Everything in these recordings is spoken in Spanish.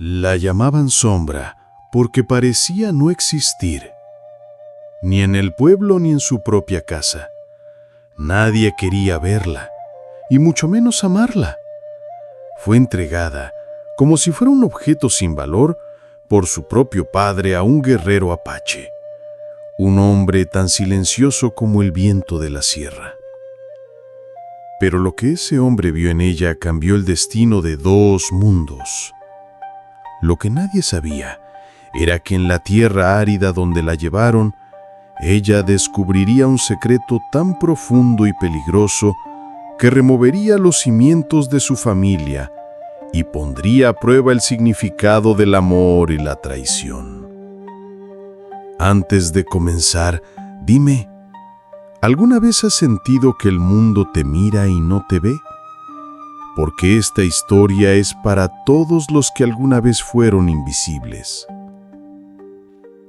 La llamaban sombra porque parecía no existir, ni en el pueblo ni en su propia casa. Nadie quería verla, y mucho menos amarla. Fue entregada, como si fuera un objeto sin valor, por su propio padre a un guerrero apache, un hombre tan silencioso como el viento de la sierra. Pero lo que ese hombre vio en ella cambió el destino de dos mundos. Lo que nadie sabía era que en la tierra árida donde la llevaron, ella descubriría un secreto tan profundo y peligroso que removería los cimientos de su familia y pondría a prueba el significado del amor y la traición. Antes de comenzar, dime, ¿alguna vez has sentido que el mundo te mira y no te ve? Porque esta historia es para todos los que alguna vez fueron invisibles.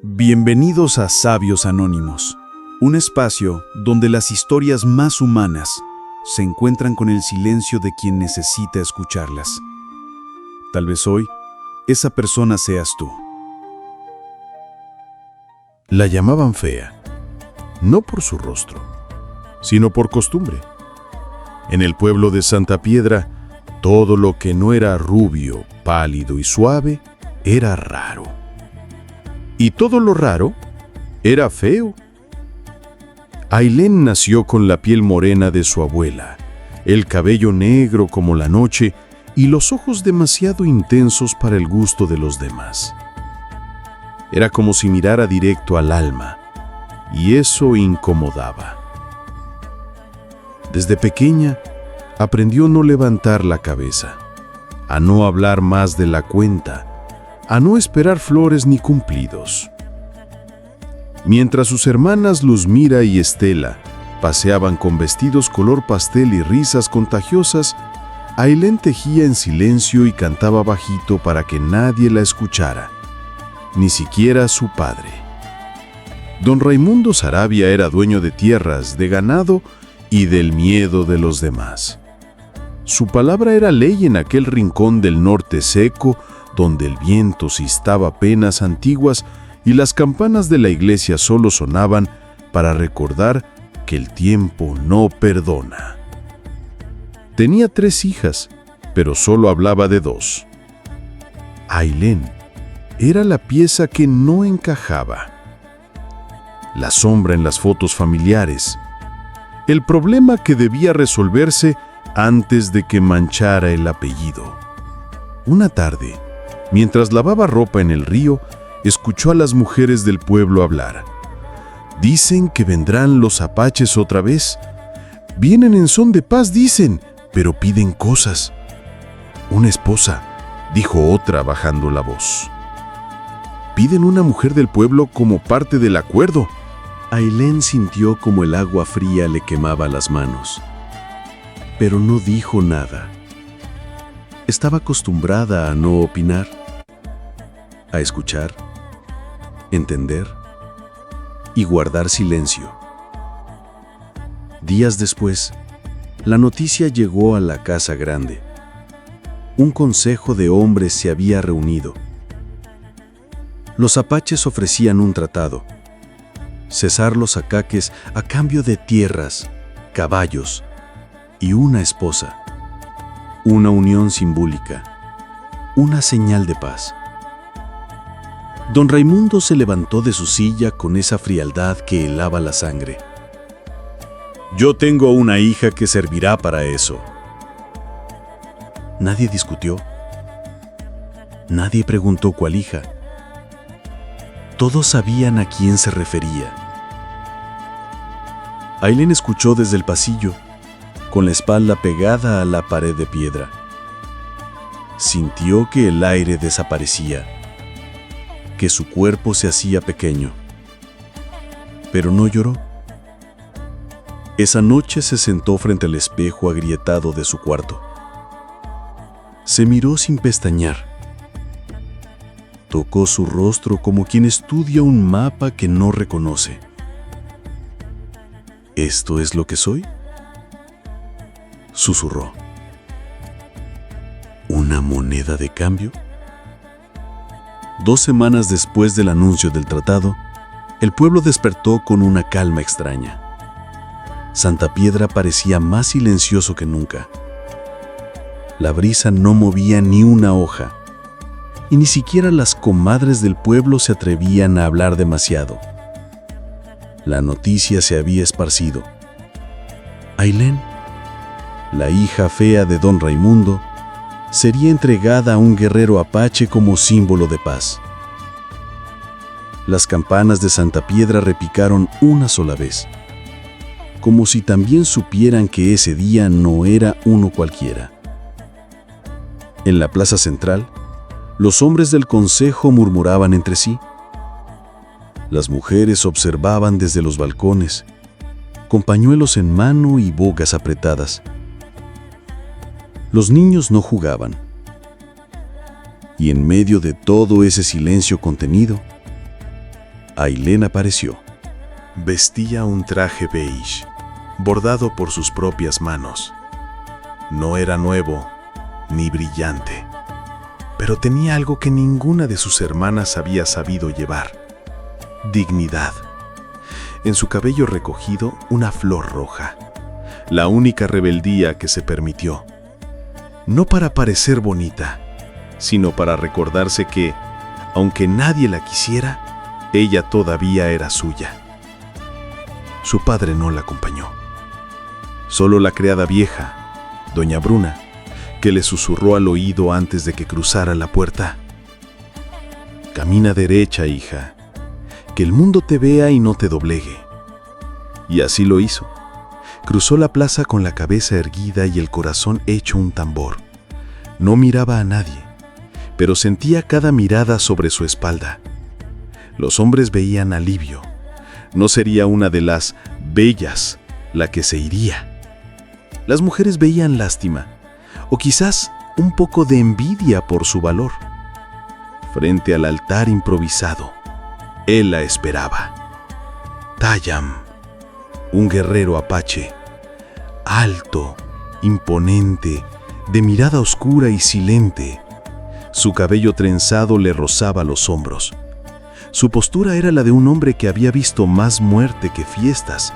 Bienvenidos a Sabios Anónimos, un espacio donde las historias más humanas se encuentran con el silencio de quien necesita escucharlas. Tal vez hoy, esa persona seas tú. La llamaban fea, no por su rostro, sino por costumbre. En el pueblo de Santa Piedra, todo lo que no era rubio, pálido y suave era raro. Y todo lo raro era feo. Ailén nació con la piel morena de su abuela, el cabello negro como la noche y los ojos demasiado intensos para el gusto de los demás. Era como si mirara directo al alma, y eso incomodaba. Desde pequeña, aprendió a no levantar la cabeza, a no hablar más de la cuenta, a no esperar flores ni cumplidos. Mientras sus hermanas Luzmira y Estela paseaban con vestidos color pastel y risas contagiosas, Ailén tejía en silencio y cantaba bajito para que nadie la escuchara, ni siquiera su padre. Don Raimundo Saravia era dueño de tierras, de ganado y del miedo de los demás. Su palabra era ley en aquel rincón del norte seco, donde el viento sistaba penas antiguas y las campanas de la iglesia solo sonaban para recordar que el tiempo no perdona. Tenía 3 hijas, pero solo hablaba de 2. Ailén era la pieza que no encajaba, la sombra en las fotos familiares, el problema que debía resolverse antes de que manchara el apellido. Una tarde, mientras lavaba ropa en el río, escuchó a las mujeres del pueblo hablar. Dicen que vendrán los apaches otra vez. Vienen en son de paz, dicen, pero piden cosas. Una esposa, dijo otra bajando la voz. Piden una mujer del pueblo como parte del acuerdo. Ailén sintió como el agua fría le quemaba las manos, pero no dijo nada. Estaba acostumbrada a no opinar, a escuchar, entender y guardar silencio. Días después, la noticia llegó a la casa grande. Un consejo de hombres se había reunido. Los apaches ofrecían un tratado: cesar los ataques a cambio de tierras, caballos y una esposa. Una unión simbólica, una señal de paz. Don Raimundo se levantó de su silla con esa frialdad que helaba la sangre. Yo tengo una hija que servirá para eso. Nadie discutió. Nadie preguntó cuál hija. Todos sabían a quién se refería. Ailén escuchó desde el pasillo, con la espalda pegada a la pared de piedra. Sintió que el aire desaparecía, que su cuerpo se hacía pequeño. Pero no lloró. Esa noche se sentó frente al espejo agrietado de su cuarto. Se miró sin pestañear. Tocó su rostro como quien estudia un mapa que no reconoce. ¿Esto es lo que soy?, susurró. ¿Una moneda de cambio? 2 semanas después del anuncio del tratado, el pueblo despertó con una calma extraña. Santa Piedra parecía más silencioso que nunca. La brisa no movía ni una hoja, y ni siquiera las comadres del pueblo se atrevían a hablar demasiado. La noticia se había esparcido. Ailén, la hija fea de don Raimundo, sería entregada a un guerrero apache como símbolo de paz. Las campanas de Santa Piedra repicaron una sola vez, como si también supieran que ese día no era uno cualquiera. En la plaza central, los hombres del consejo murmuraban entre sí. Las mujeres observaban desde los balcones, con pañuelos en mano y bocas apretadas. Los niños no jugaban. Y en medio de todo ese silencio contenido, Ailén apareció. Vestía un traje beige, bordado por sus propias manos. No era nuevo ni brillante, pero tenía algo que ninguna de sus hermanas había sabido llevar: dignidad. En su cabello recogido, una flor roja, la única rebeldía que se permitió. No para parecer bonita, sino para recordarse que, aunque nadie la quisiera, ella todavía era suya. Su padre no la acompañó. Solo la criada vieja, doña Bruna, que le susurró al oído antes de que cruzara la puerta: «Camina derecha, hija, que el mundo te vea y no te doblegue». Y así lo hizo. Cruzó la plaza con la cabeza erguida y el corazón hecho un tambor. No miraba a nadie, pero sentía cada mirada sobre su espalda. Los hombres veían alivio. No sería una de las bellas la que se iría. Las mujeres veían lástima, o quizás un poco de envidia por su valor. Frente al altar improvisado, él la esperaba. Tayam, un guerrero apache, alto, imponente, de mirada oscura y silente. Su cabello trenzado le rozaba los hombros. Su postura era la de un hombre que había visto más muerte que fiestas,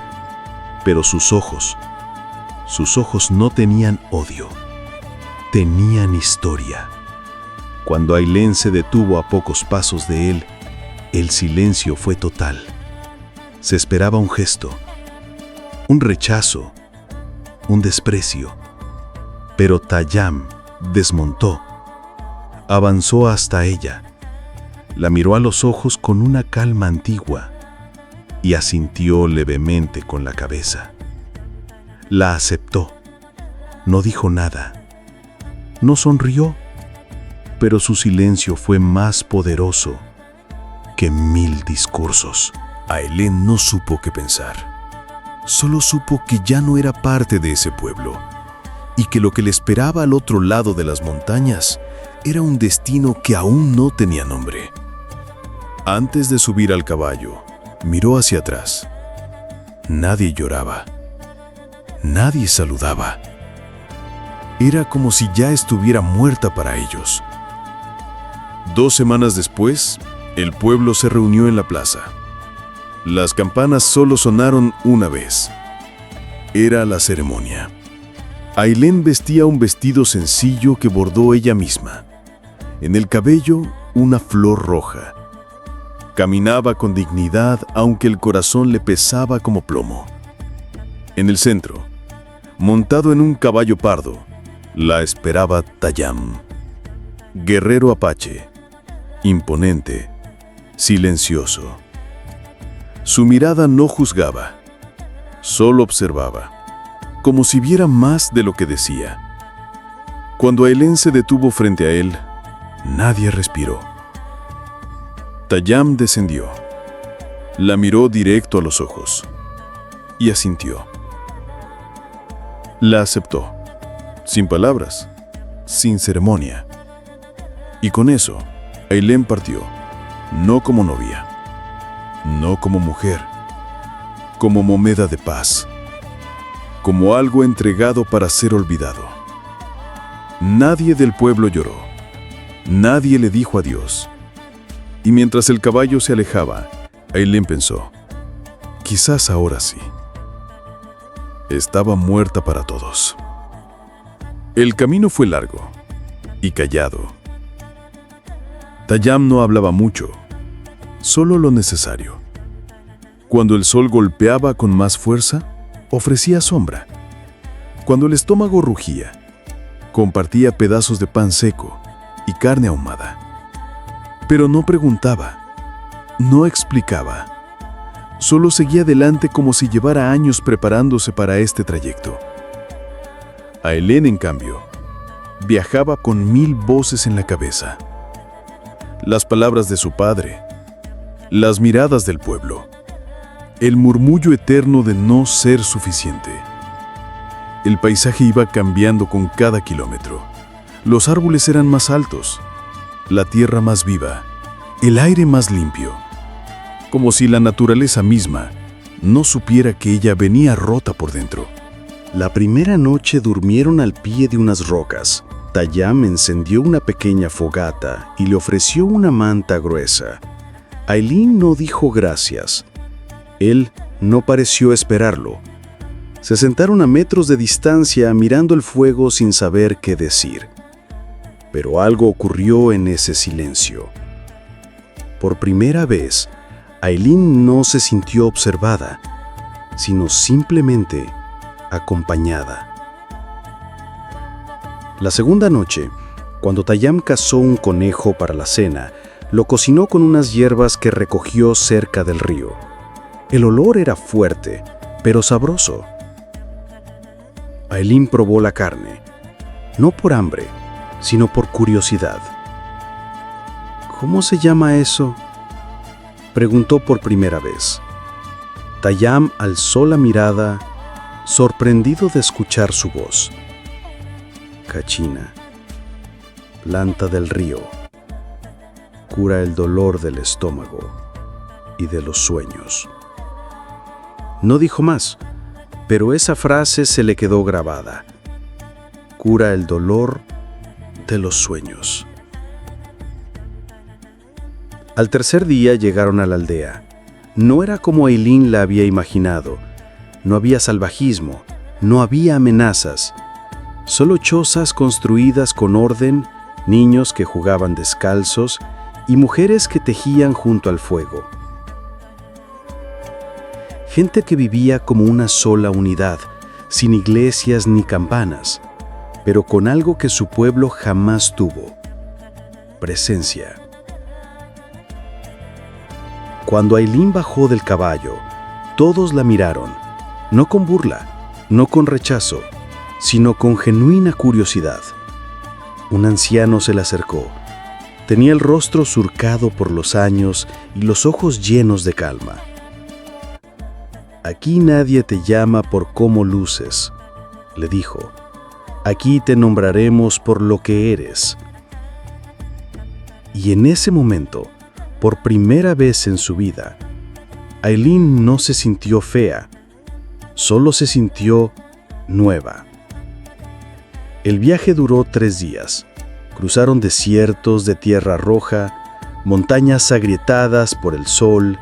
pero sus ojos no tenían odio, tenían historia. Cuando Ailén se detuvo a pocos pasos de él, el silencio fue total. Se esperaba un gesto, un rechazo, un desprecio. Pero Tayam desmontó, avanzó hasta ella, la miró a los ojos con una calma antigua y asintió levemente con la cabeza. La aceptó, no dijo nada, no sonrió, pero su silencio fue más poderoso que 1000 discursos. Ailén no supo qué pensar. Solo supo que ya no era parte de ese pueblo y que lo que le esperaba al otro lado de las montañas era un destino que aún no tenía nombre. Antes de subir al caballo, miró hacia atrás. Nadie lloraba. Nadie saludaba. Era como si ya estuviera muerta para ellos. 2 semanas después, el pueblo se reunió en la plaza. Las campanas solo sonaron una vez. Era la ceremonia. Ailén vestía un vestido sencillo que bordó ella misma. En el cabello, una flor roja. Caminaba con dignidad, aunque el corazón le pesaba como plomo. En el centro, montado en un caballo pardo, la esperaba Tayam. Guerrero apache, imponente, silencioso. Su mirada no juzgaba, solo observaba, como si viera más de lo que decía. Cuando Ailén se detuvo frente a él, nadie respiró. Tayam descendió, la miró directo a los ojos y asintió. La aceptó, sin palabras, sin ceremonia. Y con eso, Ailén partió, no como novia, no como mujer, como moneda de paz, como algo entregado para ser olvidado. Nadie del pueblo lloró, nadie le dijo adiós. Y mientras el caballo se alejaba, Ailén pensó, quizás ahora sí. Estaba muerta para todos. El camino fue largo y callado. Tayamm no hablaba mucho, solo lo necesario. Cuando el sol golpeaba con más fuerza, ofrecía sombra. Cuando el estómago rugía, compartía pedazos de pan seco y carne ahumada. Pero no preguntaba, no explicaba. Solo seguía adelante como si llevara años preparándose para este trayecto. Ailén, en cambio, viajaba con 1000 voces en la cabeza. Las palabras de su padre, las miradas del pueblo, el murmullo eterno de no ser suficiente. El paisaje iba cambiando con cada kilómetro. Los árboles eran más altos, la tierra más viva, el aire más limpio, como si la naturaleza misma no supiera que ella venía rota por dentro. La primera noche durmieron al pie de unas rocas. Tayamm encendió una pequeña fogata y le ofreció una manta gruesa. Ailén no dijo gracias. Él no pareció esperarlo. Se sentaron a metros de distancia mirando el fuego sin saber qué decir. Pero algo ocurrió en ese silencio. Por primera vez, Ailén no se sintió observada, sino simplemente acompañada. La segunda noche, cuando Tayamm cazó un conejo para la cena, lo cocinó con unas hierbas que recogió cerca del río. El olor era fuerte, pero sabroso. Ailén probó la carne, no por hambre, sino por curiosidad. ¿Cómo se llama eso?, preguntó por primera vez. Tayamm alzó la mirada, sorprendido de escuchar su voz. Cachina, planta del río, cura el dolor del estómago y de los sueños. No dijo más, pero esa frase se le quedó grabada. Cura el dolor de los sueños. Al tercer día llegaron a la aldea. No era como Ailén la había imaginado. No había salvajismo, no había amenazas. Solo chozas construidas con orden, niños que jugaban descalzos y mujeres que tejían junto al fuego. Gente que vivía como una sola unidad, sin iglesias ni campanas, pero con algo que su pueblo jamás tuvo: presencia. Cuando Ailén bajó del caballo, todos la miraron, no con burla, no con rechazo, sino con genuina curiosidad. Un anciano se le acercó. Tenía el rostro surcado por los años y los ojos llenos de calma. «Aquí nadie te llama por cómo luces», le dijo. «Aquí te nombraremos por lo que eres». Y en ese momento, por primera vez en su vida, Ailén no se sintió fea, solo se sintió nueva. El viaje duró 3 días. Cruzaron desiertos de tierra roja, montañas agrietadas por el sol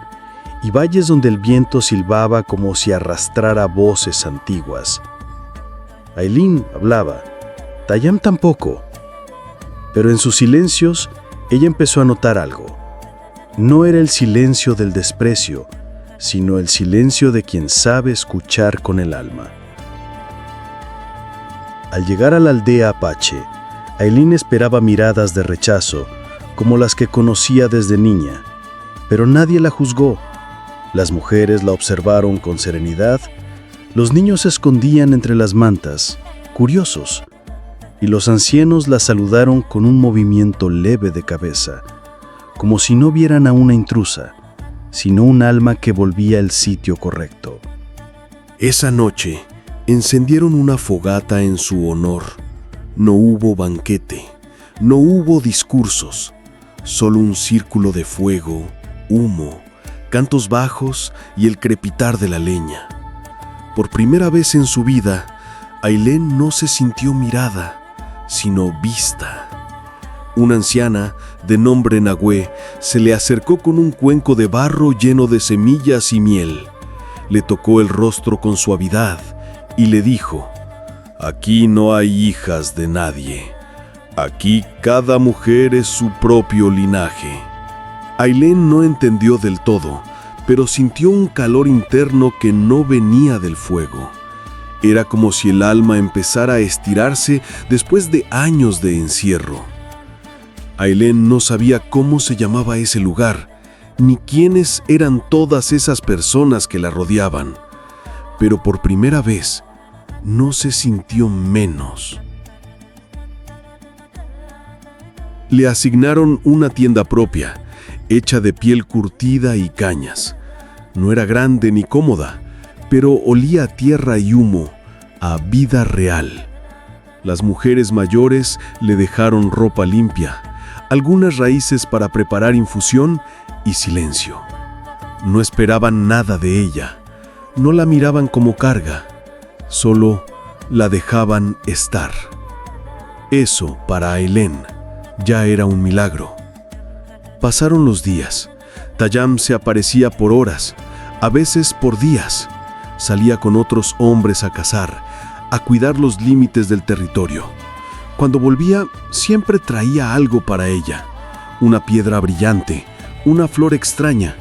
y valles donde el viento silbaba como si arrastrara voces antiguas. Ailén hablaba, Tayamm tampoco, pero en sus silencios ella empezó a notar algo. No era el silencio del desprecio, sino el silencio de quien sabe escuchar con el alma. Al llegar a la aldea apache, Ailén esperaba miradas de rechazo, como las que conocía desde niña, pero nadie la juzgó. Las mujeres la observaron con serenidad, los niños se escondían entre las mantas, curiosos, y los ancianos la saludaron con un movimiento leve de cabeza, como si no vieran a una intrusa, sino un alma que volvía al sitio correcto. Esa noche encendieron una fogata en su honor. No hubo banquete, no hubo discursos, solo un círculo de fuego, humo, cantos bajos y el crepitar de la leña. Por primera vez en su vida, Ailén no se sintió mirada, sino vista. Una anciana, de nombre Nahue, se le acercó con un cuenco de barro lleno de semillas y miel. Le tocó el rostro con suavidad y le dijo: «Aquí no hay hijas de nadie. Aquí cada mujer es su propio linaje». Ailén no entendió del todo, pero sintió un calor interno que no venía del fuego. Era como si el alma empezara a estirarse después de años de encierro. Ailén no sabía cómo se llamaba ese lugar, ni quiénes eran todas esas personas que la rodeaban, pero por primera vez no se sintió menos. Le asignaron una tienda propia, hecha de piel curtida y cañas. No era grande ni cómoda, pero olía a tierra y humo, a vida real. Las mujeres mayores le dejaron ropa limpia, algunas raíces para preparar infusión y silencio. No esperaban nada de ella, no la miraban como carga, solo la dejaban estar. Eso, para Ailén, ya era un milagro. Pasaron los días. Tayam se aparecía por horas, a veces por días. Salía con otros hombres a cazar, a cuidar los límites del territorio. Cuando volvía, siempre traía algo para ella: una piedra brillante, una flor extraña,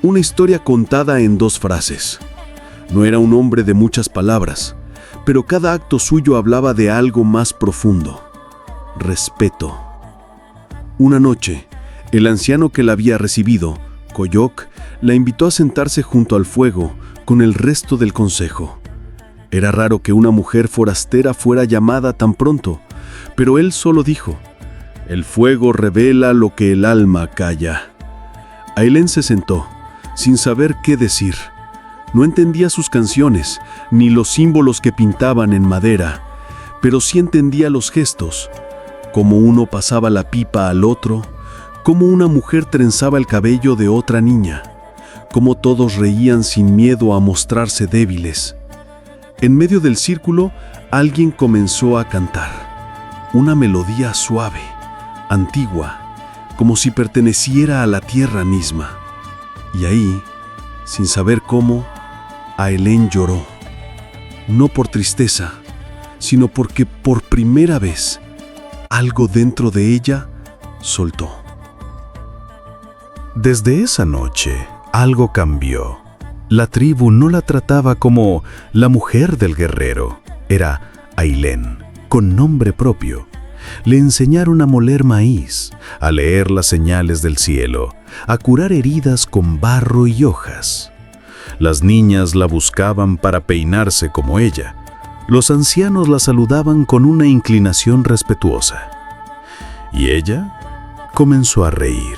una historia contada en 2 frases. No era un hombre de muchas palabras, pero cada acto suyo hablaba de algo más profundo: respeto. Una noche, el anciano que la había recibido, Coyoc, la invitó a sentarse junto al fuego con el resto del consejo. Era raro que una mujer forastera fuera llamada tan pronto, pero él solo dijo: «El fuego revela lo que el alma calla». Ailén se sentó, sin saber qué decir. No entendía sus canciones, ni los símbolos que pintaban en madera, pero sí entendía los gestos, cómo uno pasaba la pipa al otro, cómo una mujer trenzaba el cabello de otra niña, cómo todos reían sin miedo a mostrarse débiles. En medio del círculo, alguien comenzó a cantar, una melodía suave, antigua, como si perteneciera a la tierra misma. Y ahí, sin saber cómo, Ailén lloró, no por tristeza, sino porque por primera vez algo dentro de ella soltó. Desde esa noche, algo cambió. La tribu no la trataba como la mujer del guerrero. Era Ailén, con nombre propio. Le enseñaron a moler maíz, a leer las señales del cielo, a curar heridas con barro y hojas. Las niñas la buscaban para peinarse como ella. Los ancianos la saludaban con una inclinación respetuosa. Y ella comenzó a reír.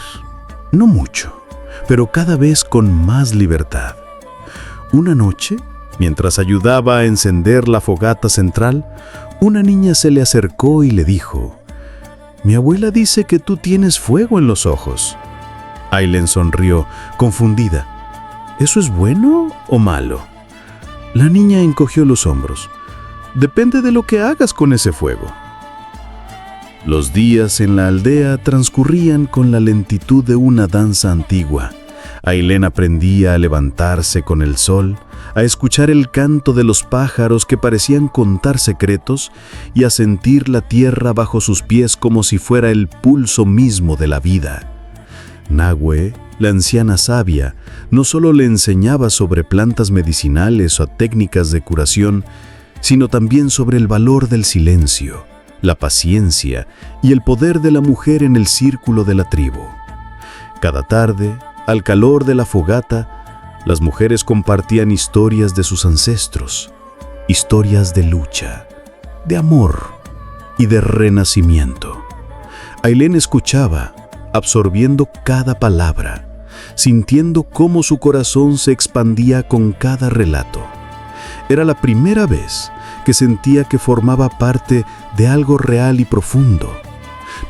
No mucho, pero cada vez con más libertad. Una noche, mientras ayudaba a encender la fogata central, una niña se le acercó y le dijo: «Mi abuela dice que tú tienes fuego en los ojos». Ailén sonrió, confundida. ¿Eso es bueno o malo? La niña encogió los hombros. «Depende de lo que hagas con ese fuego». Los días en la aldea transcurrían con la lentitud de una danza antigua. Ailén aprendía a levantarse con el sol, a escuchar el canto de los pájaros que parecían contar secretos y a sentir la tierra bajo sus pies como si fuera el pulso mismo de la vida. Nahue, la anciana sabia, no solo le enseñaba sobre plantas medicinales o técnicas de curación, sino también sobre el valor del silencio, la paciencia y el poder de la mujer en el círculo de la tribu. Cada tarde, al calor de la fogata, las mujeres compartían historias de sus ancestros, historias de lucha, de amor y de renacimiento. Ailén escuchaba, absorbiendo cada palabra, sintiendo cómo su corazón se expandía con cada relato. Era la primera vez que sentía que formaba parte de algo real y profundo.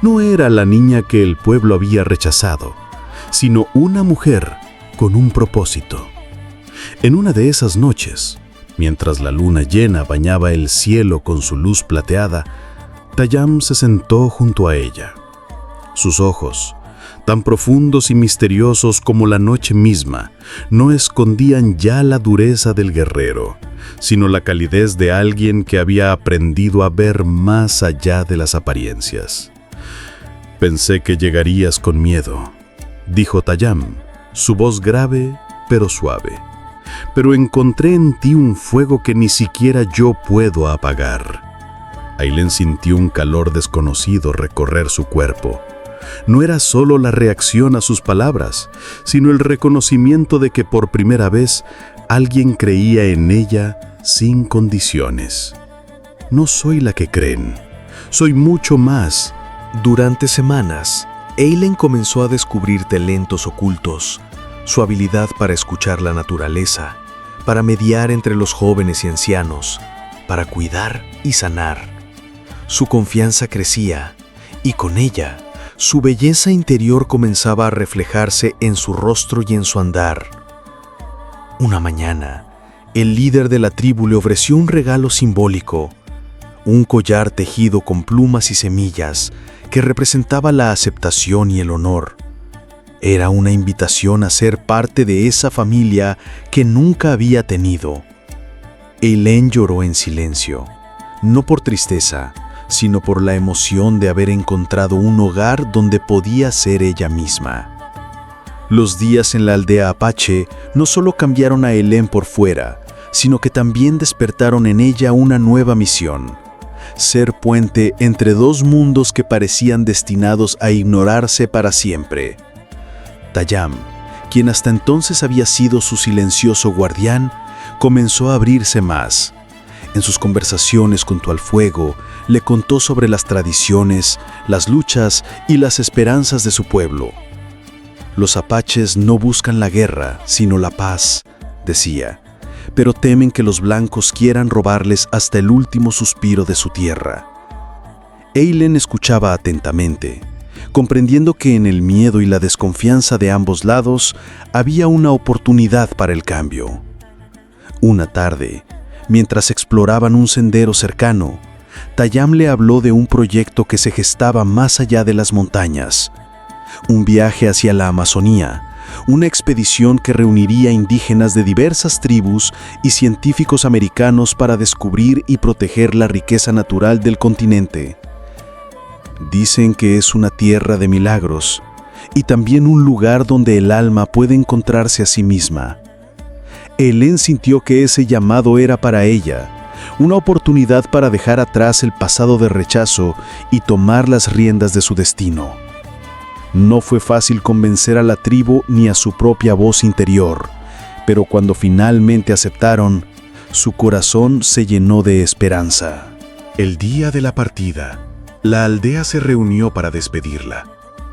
No era la niña que el pueblo había rechazado, sino una mujer con un propósito. En una de esas noches, mientras la luna llena bañaba el cielo con su luz plateada, Tayam se sentó junto a ella. Sus ojos, tan profundos y misteriosos como la noche misma, no escondían ya la dureza del guerrero, sino la calidez de alguien que había aprendido a ver más allá de las apariencias. «Pensé que llegarías con miedo», dijo Tayam, su voz grave pero suave. «Pero encontré en ti un fuego que ni siquiera yo puedo apagar». Ailén sintió un calor desconocido recorrer su cuerpo. No era solo la reacción a sus palabras, sino el reconocimiento de que por primera vez alguien creía en ella sin condiciones. «No soy la que creen, soy mucho más». Durante semanas, Ailén comenzó a descubrir talentos ocultos, su habilidad para escuchar la naturaleza, para mediar entre los jóvenes y ancianos, para cuidar y sanar. Su confianza crecía, y con ella, su belleza interior comenzaba a reflejarse en su rostro y en su andar. Una mañana, el líder de la tribu le ofreció un regalo simbólico, un collar tejido con plumas y semillas que representaba la aceptación y el honor. Era una invitación a ser parte de esa familia que nunca había tenido. Ailén lloró en silencio, no por tristeza, sino por la emoción de haber encontrado un hogar donde podía ser ella misma. Los días en la aldea Apache no solo cambiaron a Ailén por fuera, sino que también despertaron en ella una nueva misión: ser puente entre dos mundos que parecían destinados a ignorarse para siempre. Tayam, quien hasta entonces había sido su silencioso guardián, comenzó a abrirse más. En sus conversaciones junto al fuego, le contó sobre las tradiciones, las luchas y las esperanzas de su pueblo. «Los apaches no buscan la guerra, sino la paz», decía, «pero temen que los blancos quieran robarles hasta el último suspiro de su tierra». Ailén escuchaba atentamente, comprendiendo que en el miedo y la desconfianza de ambos lados había una oportunidad para el cambio. Una tarde, mientras exploraban un sendero cercano, Tayam le habló de un proyecto que se gestaba más allá de las montañas, un viaje hacia la Amazonía, una expedición que reuniría indígenas de diversas tribus y científicos americanos para descubrir y proteger la riqueza natural del continente. «Dicen que es una tierra de milagros y también un lugar donde el alma puede encontrarse a sí misma». Ailén sintió que ese llamado era para ella, una oportunidad para dejar atrás el pasado de rechazo y tomar las riendas de su destino. No fue fácil convencer a la tribu ni a su propia voz interior, pero cuando finalmente aceptaron, su corazón se llenó de esperanza. El día de la partida, la aldea se reunió para despedirla.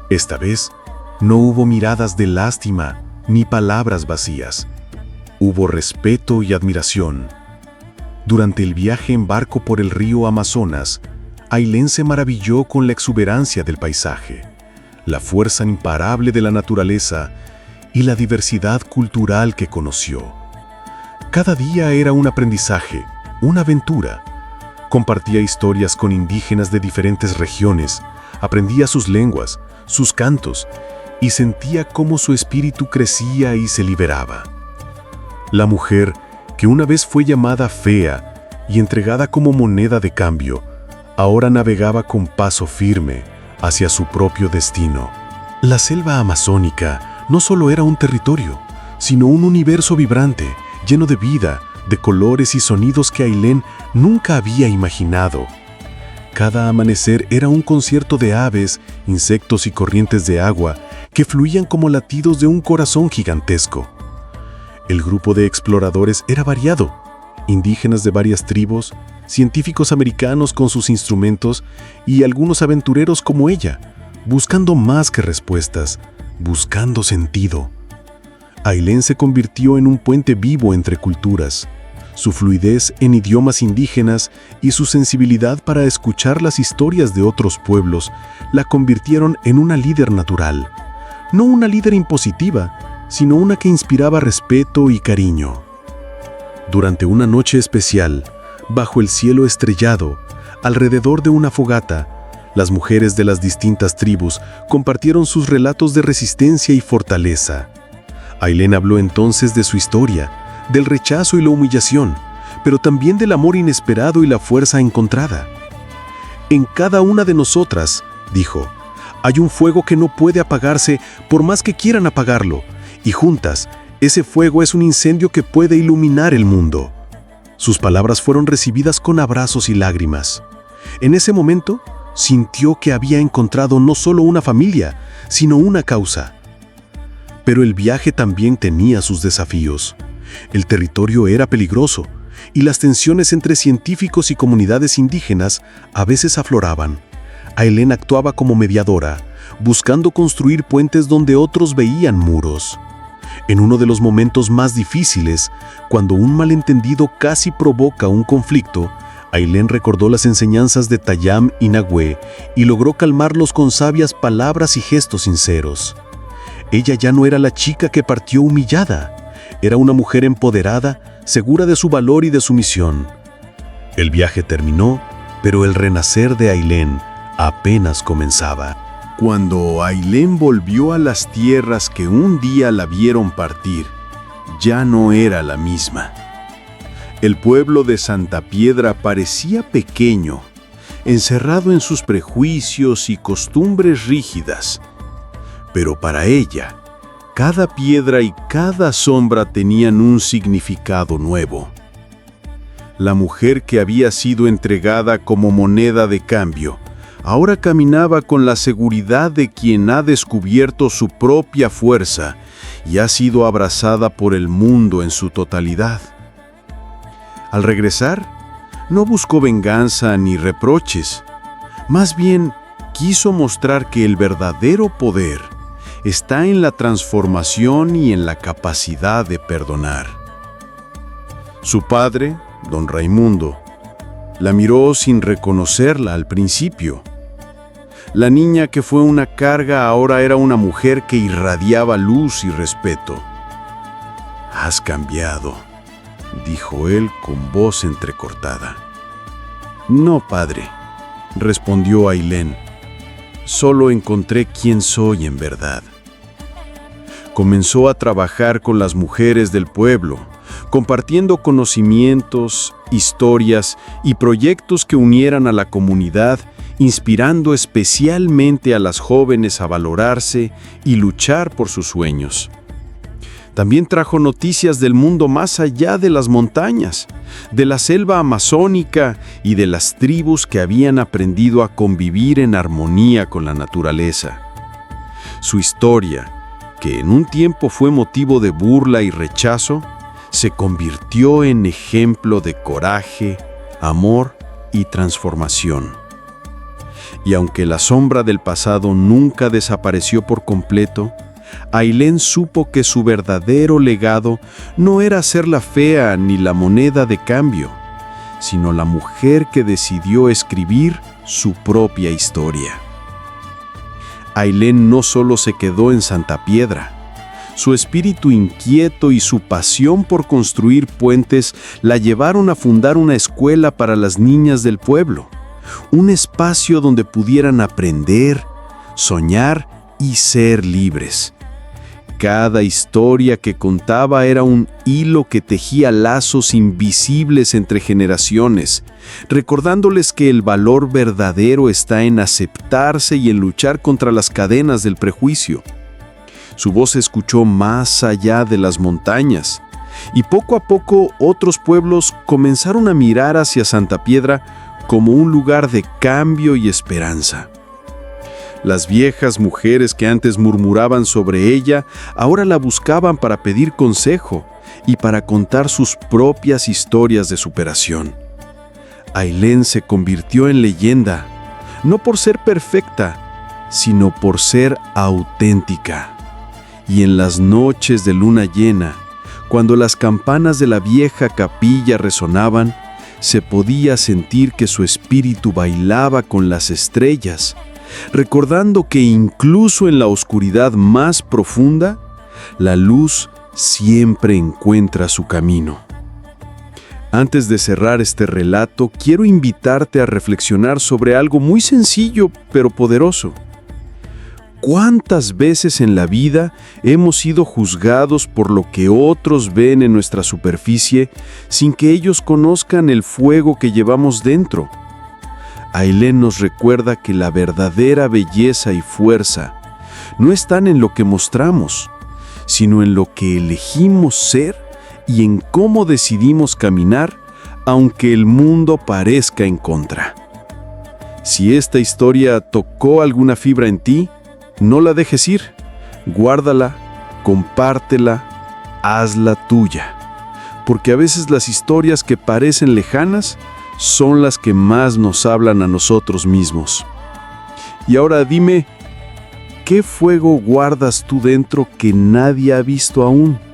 Esta vez, no hubo miradas de lástima ni palabras vacías. Hubo respeto y admiración. Durante el viaje en barco por el río Amazonas, Ailén se maravilló con la exuberancia del paisaje, la fuerza imparable de la naturaleza y la diversidad cultural que conoció. Cada día era un aprendizaje, una aventura. Compartía historias con indígenas de diferentes regiones, aprendía sus lenguas, sus cantos, y sentía cómo su espíritu crecía y se liberaba. La mujer, que una vez fue llamada fea y entregada como moneda de cambio, ahora navegaba con paso firme hacia su propio destino. La selva amazónica no solo era un territorio, sino un universo vibrante, lleno de vida, de colores y sonidos que Ailén nunca había imaginado. Cada amanecer era un concierto de aves, insectos y corrientes de agua que fluían como latidos de un corazón gigantesco. El grupo de exploradores era variado, indígenas de varias tribus, científicos americanos con sus instrumentos y algunos aventureros como ella, buscando más que respuestas, buscando sentido. Ailén se convirtió en un puente vivo entre culturas. Su fluidez en idiomas indígenas y su sensibilidad para escuchar las historias de otros pueblos la convirtieron en una líder natural. No una líder impositiva, sino una que inspiraba respeto y cariño. Durante una noche especial, bajo el cielo estrellado, alrededor de una fogata, Las mujeres de las distintas tribus compartieron sus relatos de resistencia y fortaleza. Ailén habló entonces de su historia, del rechazo y la humillación, pero también del amor inesperado y la fuerza encontrada. En cada una de nosotras, dijo, hay un fuego que no puede apagarse por más que quieran apagarlo, y juntas, ese fuego es un incendio que puede iluminar el mundo. Sus palabras fueron recibidas con abrazos y lágrimas. En ese momento, sintió que había encontrado no solo una familia, sino una causa. Pero el viaje también tenía sus desafíos. El territorio era peligroso, y las tensiones entre científicos y comunidades indígenas a veces afloraban. Ailén actuaba como mediadora, buscando construir puentes donde otros veían muros. En uno de los momentos más difíciles, cuando un malentendido casi provoca un conflicto, Ailén recordó las enseñanzas de Tayam y Nahue y logró calmarlos con sabias palabras y gestos sinceros. Ella ya no era la chica que partió humillada, era una mujer empoderada, segura de su valor y de su misión. El viaje terminó, pero el renacer de Ailén apenas comenzaba. Cuando Ailén volvió a las tierras que un día la vieron partir, ya no era la misma. El pueblo de Santa Piedra parecía pequeño, encerrado en sus prejuicios y costumbres rígidas. Pero para ella, cada piedra y cada sombra tenían un significado nuevo. La mujer que había sido entregada como moneda de cambio, ahora caminaba con la seguridad de quien ha descubierto su propia fuerza y ha sido abrazada por el mundo en su totalidad. Al regresar, no buscó venganza ni reproches. Más bien, quiso mostrar que el verdadero poder está en la transformación y en la capacidad de perdonar. Su padre, don Raimundo, la miró sin reconocerla al principio. La niña que fue una carga ahora era una mujer que irradiaba luz y respeto. «Has cambiado», dijo él con voz entrecortada. «No, padre», respondió Ailén. «Solo encontré quién soy en verdad». Comenzó a trabajar con las mujeres del pueblo, compartiendo conocimientos, historias y proyectos que unieran a la comunidad, inspirando especialmente a las jóvenes a valorarse y luchar por sus sueños. También trajo noticias del mundo más allá de las montañas, de la selva amazónica y de las tribus que habían aprendido a convivir en armonía con la naturaleza. Su historia, que en un tiempo fue motivo de burla y rechazo, se convirtió en ejemplo de coraje, amor y transformación. Y aunque la sombra del pasado nunca desapareció por completo, Ailén supo que su verdadero legado no era ser la fea ni la moneda de cambio, sino la mujer que decidió escribir su propia historia. Ailén no solo se quedó en Santa Piedra. Su espíritu inquieto y su pasión por construir puentes la llevaron a fundar una escuela para las niñas del pueblo, un espacio donde pudieran aprender, soñar y ser libres. Cada historia que contaba era un hilo que tejía lazos invisibles entre generaciones, recordándoles que el valor verdadero está en aceptarse y en luchar contra las cadenas del prejuicio. Su voz se escuchó más allá de las montañas, y poco a poco otros pueblos comenzaron a mirar hacia Santa Piedra como un lugar de cambio y esperanza. Las viejas mujeres que antes murmuraban sobre ella, ahora la buscaban para pedir consejo y para contar sus propias historias de superación. Ailén se convirtió en leyenda, no por ser perfecta, sino por ser auténtica. Y en las noches de luna llena, cuando las campanas de la vieja capilla resonaban, se podía sentir que su espíritu bailaba con las estrellas, recordando que incluso en la oscuridad más profunda, la luz siempre encuentra su camino. Antes de cerrar este relato, quiero invitarte a reflexionar sobre algo muy sencillo pero poderoso. ¿Cuántas veces en la vida hemos sido juzgados por lo que otros ven en nuestra superficie sin que ellos conozcan el fuego que llevamos dentro? Ailén nos recuerda que la verdadera belleza y fuerza no están en lo que mostramos, sino en lo que elegimos ser y en cómo decidimos caminar, aunque el mundo parezca en contra. Si esta historia tocó alguna fibra en ti, no la dejes ir. Guárdala, compártela, hazla tuya. Porque a veces las historias que parecen lejanas son las que más nos hablan a nosotros mismos. Y ahora dime, ¿qué fuego guardas tú dentro que nadie ha visto aún?